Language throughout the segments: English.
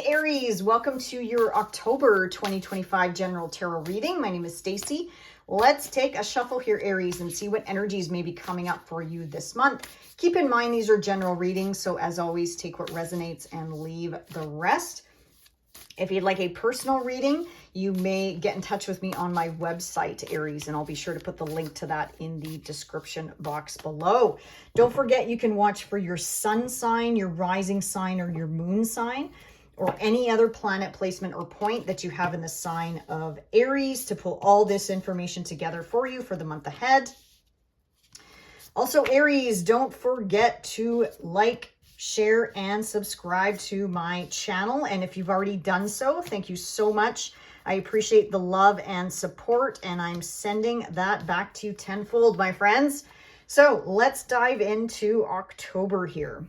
Aries, welcome to your October 2025 general tarot reading. My name is Stacy. Let's take a shuffle here, Aries, and see what energies may be coming up for you this month. Keep in mind these are general readings, so as always, take what resonates and leave the rest. If you'd like a personal reading, you may get in touch with me on my website, Aries, and I'll be sure to put the link to that in the description box below. Don't forget, you can watch for your sun sign, your rising sign, or your moon sign, or any other planet placement or point that you have in the sign of Aries to pull all this information together for you for the month ahead. Also, Aries, don't forget to like, share, and subscribe to my channel. And if you've already done so, thank you so much. I appreciate the love and support, and I'm sending that back to you tenfold, my friends. So let's dive into October here.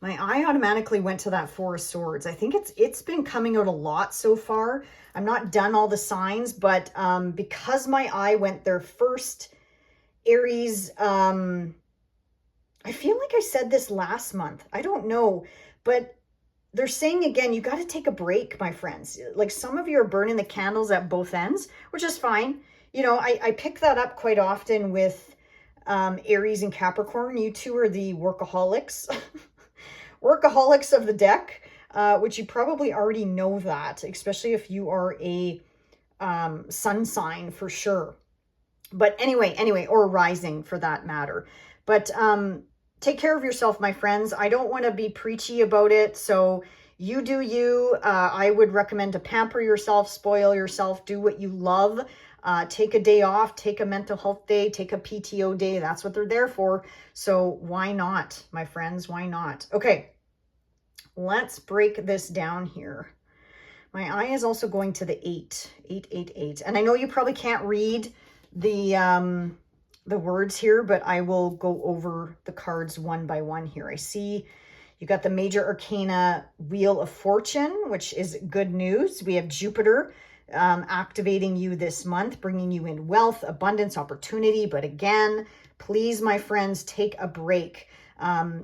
My eye automatically went to that Four of Swords. I think it's been coming out a lot so far. I'm not done all the signs, but because my eye went there first, Aries, I feel like I said this last month. I don't know, but they're saying again, you got to take a break, my friends. Like some of you are burning the candles at both ends, which is fine. You know, I pick that up quite often with Aries and Capricorn. You two are the workaholics. Workaholics of the deck, which you probably already know that, especially if you are a sun sign for sure. But anyway, or rising for that matter. But take care of yourself, my friends. I don't want to be preachy about it, so you do you. I would recommend to pamper yourself, spoil yourself, do what you love. Take a day off, take a mental health day, take a PTO day. That's what they're there for. So why not, my friends? Why not? Okay, let's break this down here. My eye is also going to the 8. And I know you probably can't read the words here, but I will go over the cards one by one here. I see you got the Major Arcana Wheel of Fortune, which is good news. We have Jupiter activating you this month, bringing you in wealth, abundance, opportunity. But again, please, my friends, take a break.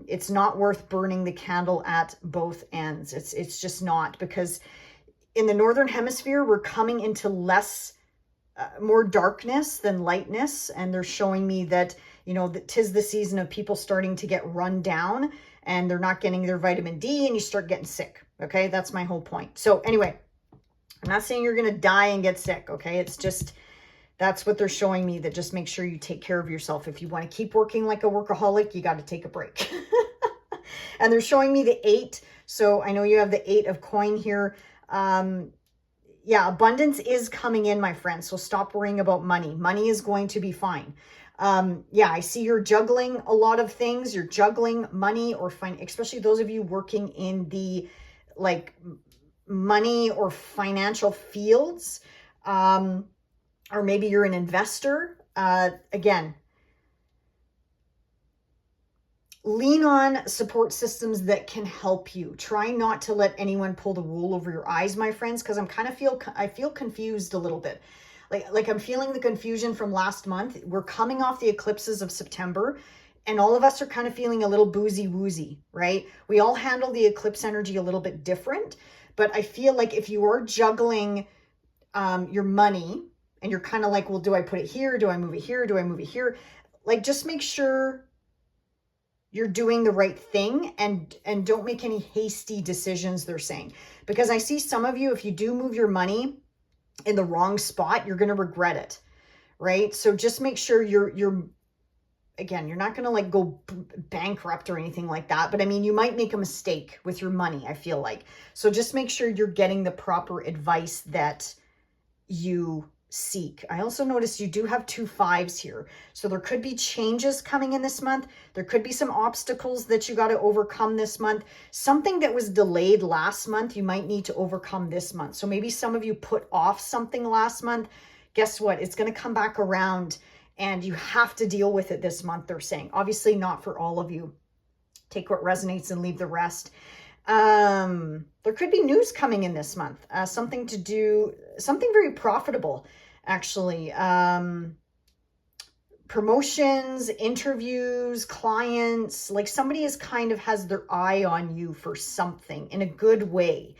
It's not worth burning the candle at both ends. It's just not, because in the Northern Hemisphere, we're coming into more darkness than lightness. And they're showing me that, you know, that 'tis the season of people starting to get run down and they're not getting their vitamin D and you start getting sick. Okay. That's my whole point. So anyway, I'm not saying you're going to die and get sick. Okay. It's just, that's what they're showing me, that just make sure you take care of yourself. If you want to keep working like a workaholic, you got to take a break. And they're showing me the 8. So I know you have the 8 of coin here. Yeah, abundance is coming in, my friends. So stop worrying about money. Money is going to be fine. Yeah, I see you're juggling a lot of things. You're juggling money or especially those of you working in the like money or financial fields. Or maybe you're an investor. Again, lean on support systems that can help you. Try not to let anyone pull the wool over your eyes, my friends, because I feel confused a little bit. Like I'm feeling the confusion from last month. We're coming off the eclipses of September, and all of us are kind of feeling a little boozy woozy, right? We all handle the eclipse energy a little bit different, but I feel like if you are juggling your money and you're kind of like, well, do I put it here? Do I move it here? Do I move it here? Like, just make sure you're doing the right thing and don't make any hasty decisions, they're saying. Because I see some of you, if you do move your money in the wrong spot, you're going to regret it, right? So just make sure again, you're not going to like go bankrupt or anything like that. But I mean, you might make a mistake with your money, I feel like. So just make sure you're getting the proper advice that you seek. I also noticed you do have 2 5s here. So there could be changes coming in this month. There could be some obstacles that you got to overcome this month. Something that was delayed last month, you might need to overcome this month. So maybe some of you put off something last month. Guess what? It's going to come back around and you have to deal with it this month, they're saying. Obviously not for all of you. Take what resonates and leave the rest. There could be news coming in this month. Something very profitable, actually. promotions, interviews, clients, like somebody is kind of has their eye on you for something in a good way.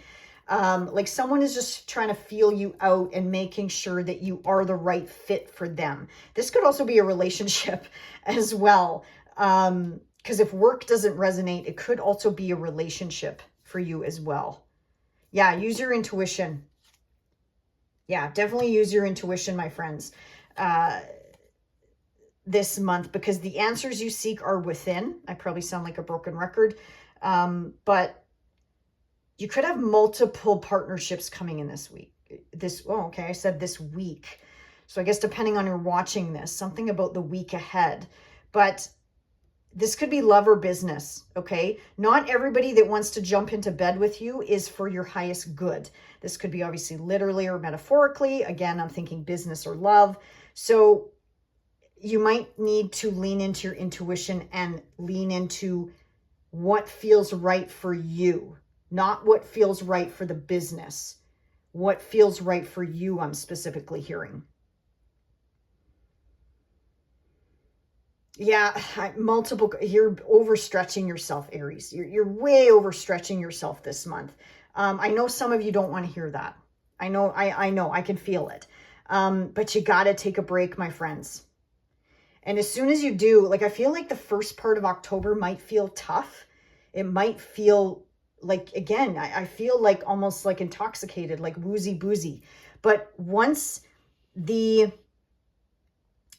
Like someone is just trying to feel you out and making sure that you are the right fit for them. This could also be a relationship as well. Because if work doesn't resonate, it could also be a relationship for you as well. Yeah, use your intuition. Yeah, definitely use your intuition, my friends, this month, because the answers you seek are within. I probably sound like a broken record, but you could have multiple partnerships coming in this week. I said this week. So I guess depending on you're watching this, something about the week ahead. But this could be love or business, okay? Not everybody that wants to jump into bed with you is for your highest good. This could be obviously literally or metaphorically. Again, I'm thinking business or love. So you might need to lean into your intuition and lean into what feels right for you. Not what feels right for the business. What feels right for you, I'm specifically hearing. Yeah, you're overstretching yourself, Aries. You're way overstretching yourself this month. I know some of you don't want to hear that. I know, I can feel it. But you got to take a break, my friends. And as soon as you do, like, I feel like the first part of October might feel tough. It might feel like, again, I feel like almost like intoxicated, like woozy boozy. But once the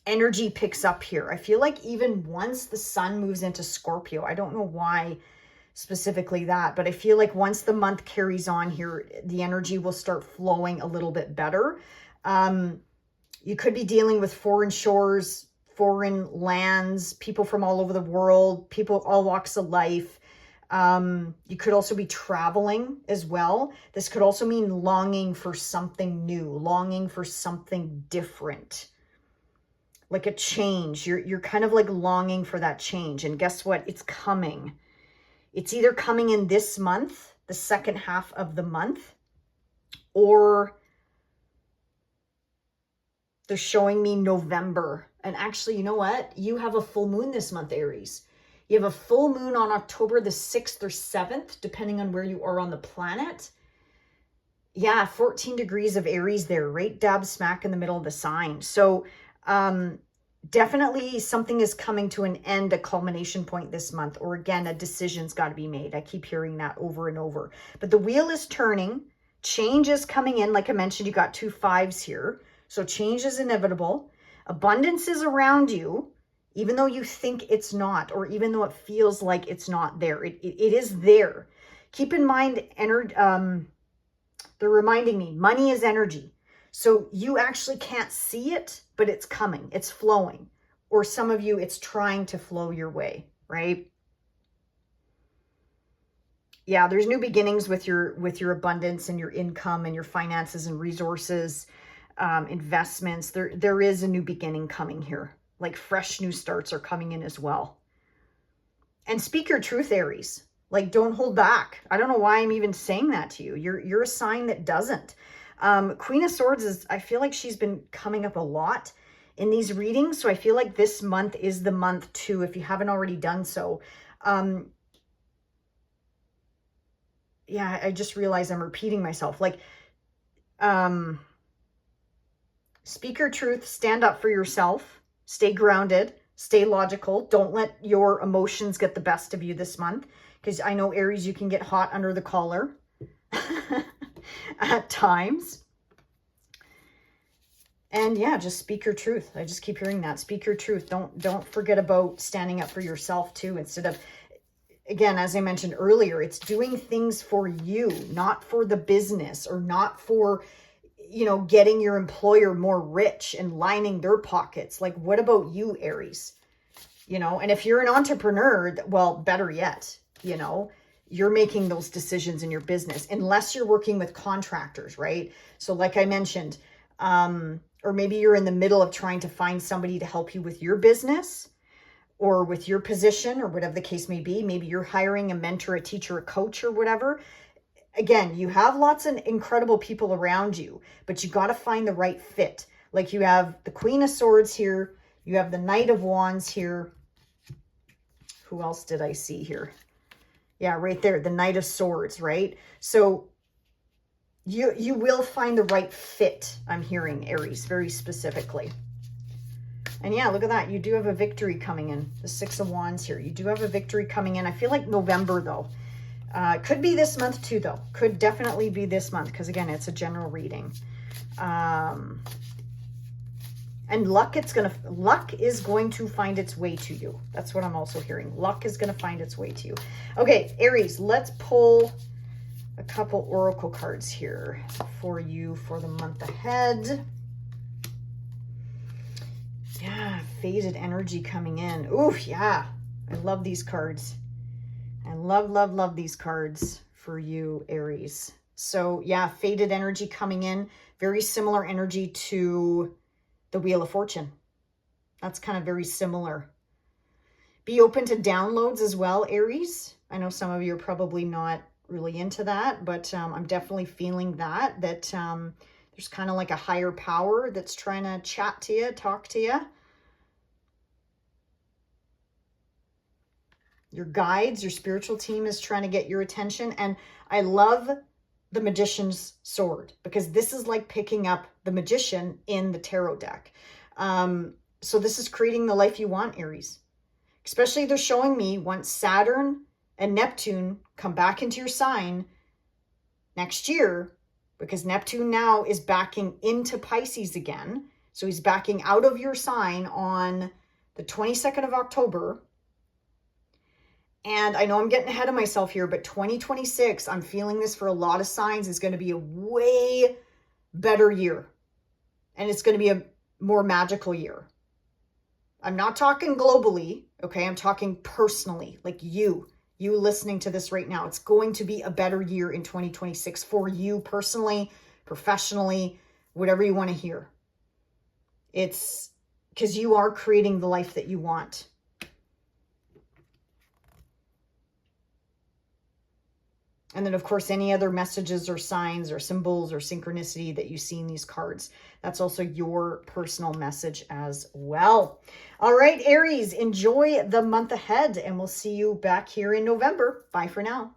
energy picks up here, I feel like even once the sun moves into Scorpio, I don't know why specifically that, but I feel like once the month carries on here, the energy will start flowing a little bit better. You could be dealing with foreign shores, foreign lands, people from all over the world, people all walks of life. You could also be traveling as well. This could also mean longing for something new, longing for something different, like a change. You're kind of like longing for that change. And guess what? It's coming. It's either coming in this month, the second half of the month, or they're showing me November. And actually, you know what? You have a full moon this month, Aries. You have a full moon on October the 6th or 7th, depending on where you are on the planet. Yeah, 14 degrees of Aries there, right dab smack in the middle of the sign. So definitely something is coming to an end, a culmination point this month, or again, a decision's got to be made. I keep hearing that over and over. But the wheel is turning. Change is coming in. Like I mentioned, you got 2 5s here. So change is inevitable. Abundance is around you, even though you think it's not, or even though it feels like it's not there. It is there. Keep in mind, they're reminding me, money is energy. So you actually can't see it, but it's coming, it's flowing. Or some of you, it's trying to flow your way, right? Yeah, there's new beginnings with your abundance and your income and your finances and resources, investments. There is a new beginning coming here. Like fresh new starts are coming in as well. And speak your truth, Aries. Like, don't hold back. I don't know why I'm even saying that to you. You're a sign that doesn't. Queen of Swords is, I feel like she's been coming up a lot in these readings. So I feel like this month is the month too, if you haven't already done so. Yeah, I just realized I'm repeating myself. Like, speak your truth, stand up for yourself, stay grounded, stay logical. Don't let your emotions get the best of you this month. Because I know, Aries, you can get hot under the collar at times. And yeah, just speak your truth. I just keep hearing that. Speak your truth. Don't forget about standing up for yourself too. Instead of, again, as I mentioned earlier, it's doing things for you, not for the business, or not for, you know, getting your employer more rich and lining their pockets. Like, what about you, Aries? You know, and if you're an entrepreneur, well, better yet, you know, you're making those decisions in your business, unless you're working with contractors, right? So like I mentioned, or maybe you're in the middle of trying to find somebody to help you with your business or with your position or whatever the case may be. Maybe you're hiring a mentor, a teacher, a coach, or whatever. Again, you have lots of incredible people around you, but you got to find the right fit. Like, you have the Queen of Swords here, You have the Knight of Wands here. Who else did I see here? Yeah, right there, the Knight of Swords, right? So you will find the right fit, I'm hearing, Aries, very specifically. And yeah, look at that. You do have a victory coming in. The Six of Wands here. You do have a victory coming in. I feel like November, though. Could be this month, too, though. Could definitely be this month, because, again, it's a general reading. And luck is going to find its way to you. That's what I'm also hearing. Luck is going to find its way to you. Okay, Aries, let's pull a couple oracle cards here for you for the month ahead. Yeah, faded energy coming in. Oof, yeah. I love these cards. I love, love, love these cards for you, Aries. So, yeah, faded energy coming in. Very similar energy to the Wheel of Fortune. That's kind of very similar. Be open to downloads as well, Aries. I know some of you are probably not really into that, but I'm definitely feeling that there's kind of like a higher power that's trying to chat to you, talk to you. Your guides, your spiritual team is trying to get your attention. And I love the Magician's Sword, because this is like picking up the Magician in the tarot deck. So this is creating the life you want, Aries. Especially they're showing me once Saturn and Neptune come back into your sign next year, because Neptune now is backing into Pisces again. So he's backing out of your sign on the 22nd of October. And I know I'm getting ahead of myself here, but 2026, I'm feeling this for a lot of signs, is going to be a way better year. And it's going to be a more magical year. I'm not talking globally, okay? I'm talking personally, like you listening to this right now. It's going to be a better year in 2026 for you personally, professionally, whatever you want to hear. It's because you are creating the life that you want. And then, of course, any other messages or signs or symbols or synchronicity that you see in these cards, that's also your personal message as well. All right, Aries, enjoy the month ahead, and we'll see you back here in November. Bye for now.